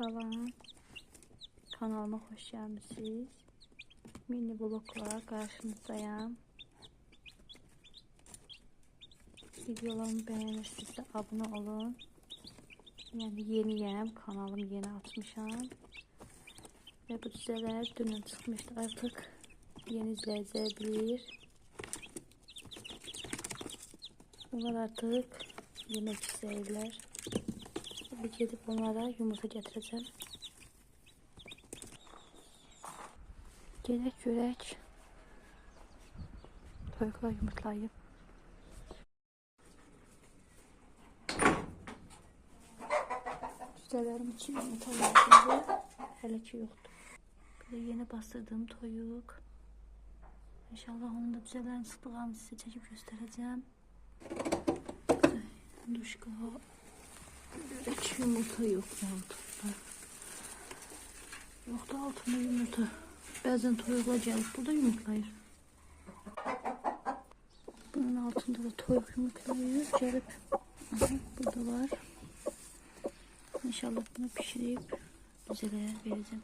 Salam, kanalıma hoş gəlmisiniz. Mini blokla karşınızdayım. Videolarımı beğenirsinizsə abone olun. Yani yeniyəm, kanalım yeni açmışam. Ve bu cüzələr dünən çıxmışdı, artıq yeni izləyicilər bilir. Onlar artıq yemək istəyirlər. Bir gedib onlara yumurta gətirəcəm. Gedək görək. Toyuqlar yumurtlayıb. Cüzələrim için yumurta lazımdır. Hələ ki yoxdur. Bir de yeni bastırdığım toyuq. İnşallah onun da cüzələrini sıxdığımı sizə çəkib göstərəcəm. Duşka. Görək yumurta yoxdur altında. Yoxdur altında yumurta. Bəzən toyuqlar gəlib burada yumurtlayır. Bunun altında da toyuq yumurtlayır. Gəlib. Burada var. İnşallah bunu pişirib düzələrə verəcəm.